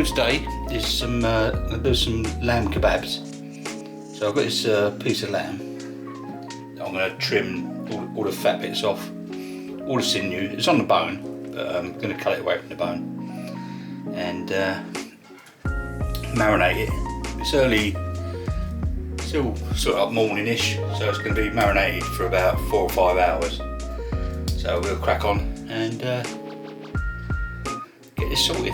Christmas Day is I'm gonna do some lamb kebabs. So I've got this piece of lamb. I'm gonna trim all the fat bits off, all the sinew. It's on the bone, but I'm gonna cut it away from the bone and marinate it. It's early, still sort of morning-ish, so it's going to be marinated for about 4 or 5 hours. So we'll crack on and get this sorted.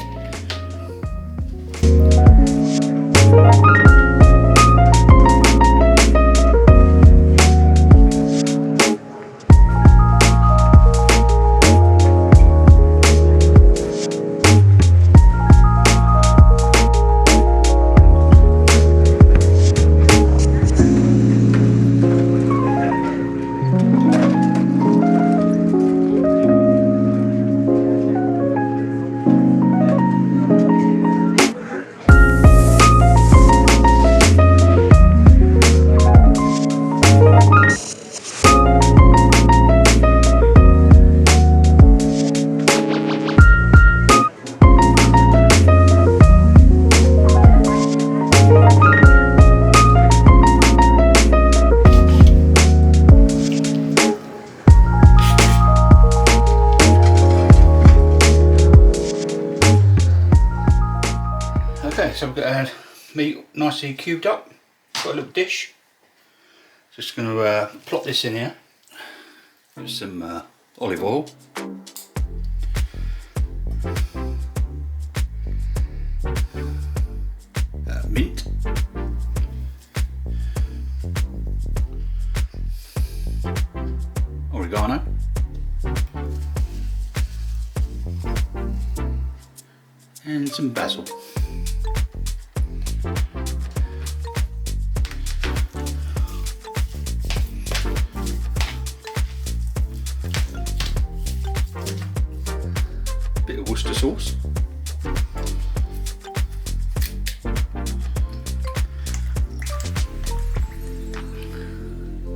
Okay, so we've got our meat nicely cubed up, got a little dish. Just going to plop this in here with some olive oil. Mint. Oregano. And some basil. Bit of Worcester sauce.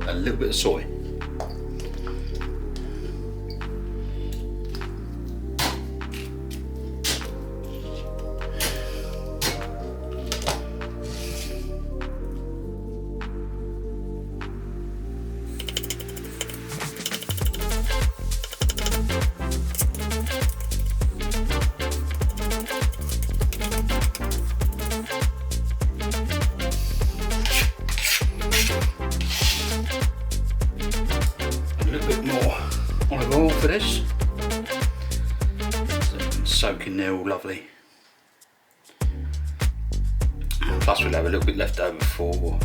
A little bit of soy. Olive oil for this, so it can soak in there all lovely. Plus we'll have a little bit left over for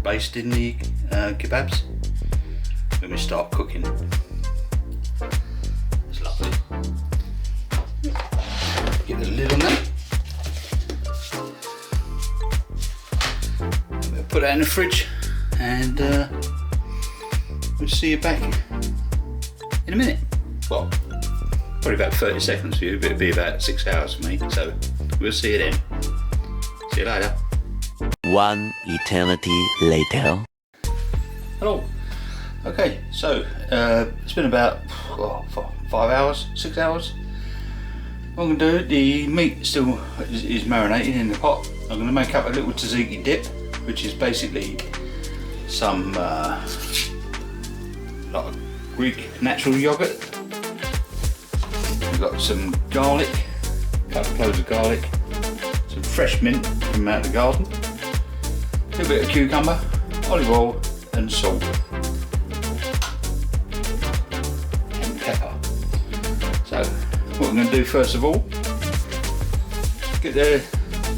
basting the kebabs when we start cooking. It's lovely. Get the lid on that. We'll put that in the fridge and we'll see you back in a minute. Well, probably about 30 seconds for you, but it'll be about 6 hours for me, so we'll see you then. See you later. One eternity later. Hello. Okay, so it's been about 5 hours, 6 hours. What I'm going to do, the meat still is marinating in the pot. I'm going to make up a little tzatziki dip, which is basically some like Greek natural yogurt. We've got some garlic, a couple of cloves of garlic, some fresh mint from out the garden, a little bit of cucumber, olive oil and salt and pepper. So what I'm going to do first of all, get a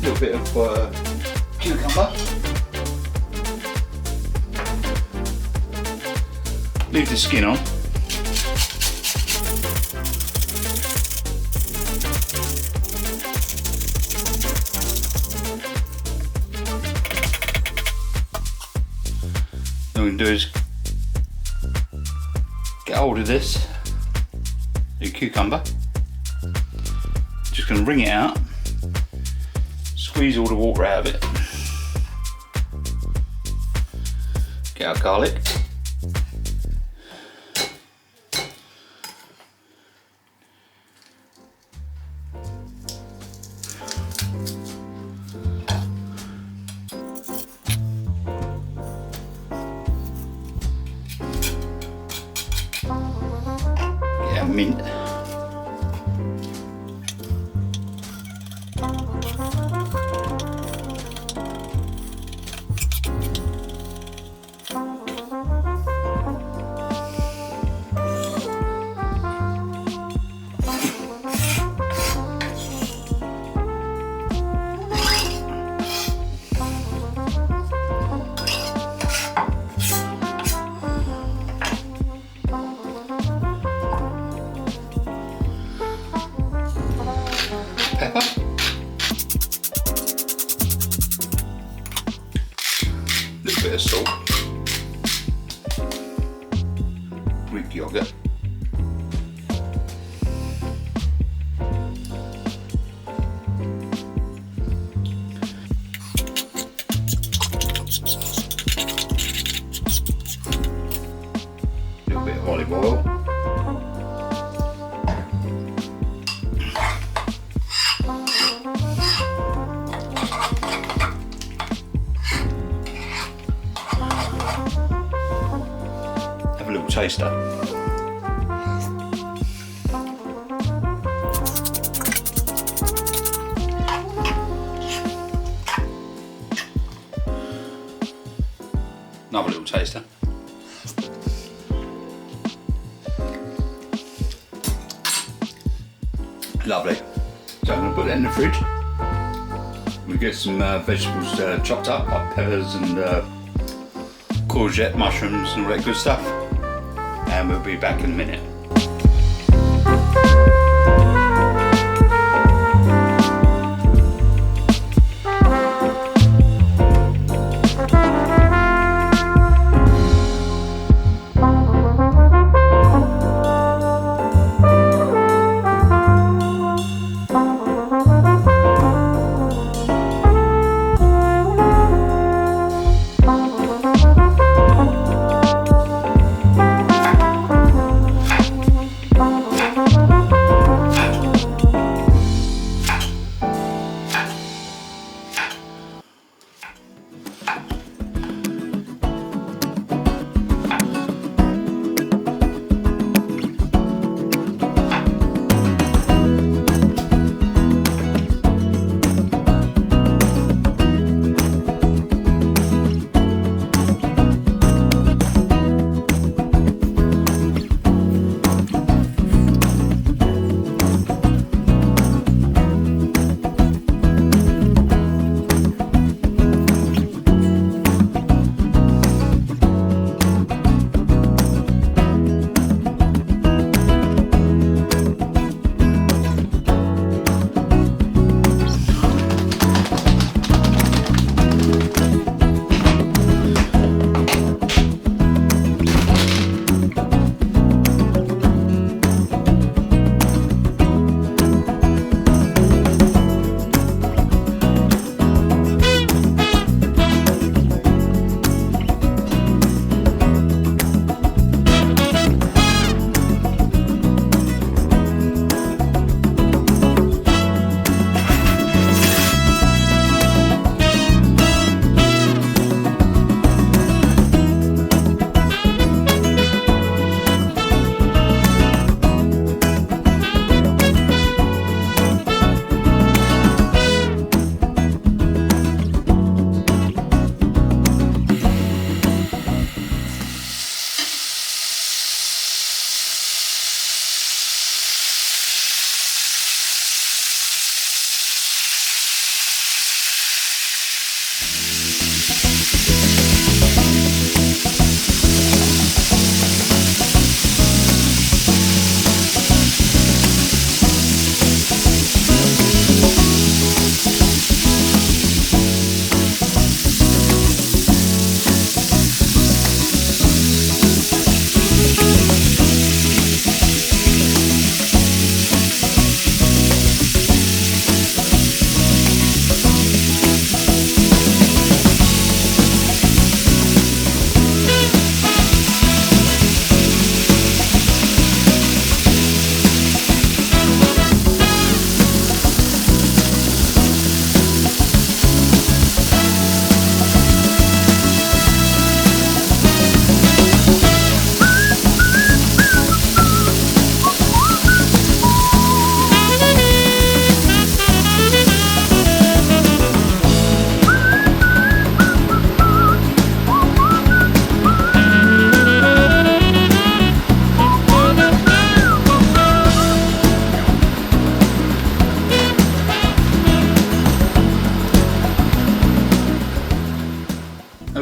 little bit of cucumber. Leave the skin on. What we can do is get hold of this, the cucumber. Just going to wring it out, squeeze all the water out of it. Get our garlic. mint. Pepper, a little bit of salt, Greek yogurt, a little bit of olive oil. Have a little taster. Another little taster. Lovely. So I'm going to put that in the fridge. We get some vegetables chopped up, like peppers and courgette, mushrooms and all that good stuff. And we'll be back in a minute.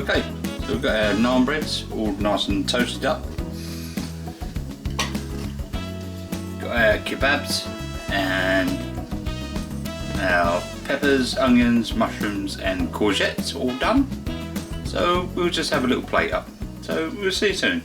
Okay, so we've got our naan breads all nice and toasted up. Got our kebabs and our peppers, onions, mushrooms and courgettes all done. So we'll just have a little plate up. So we'll see you soon.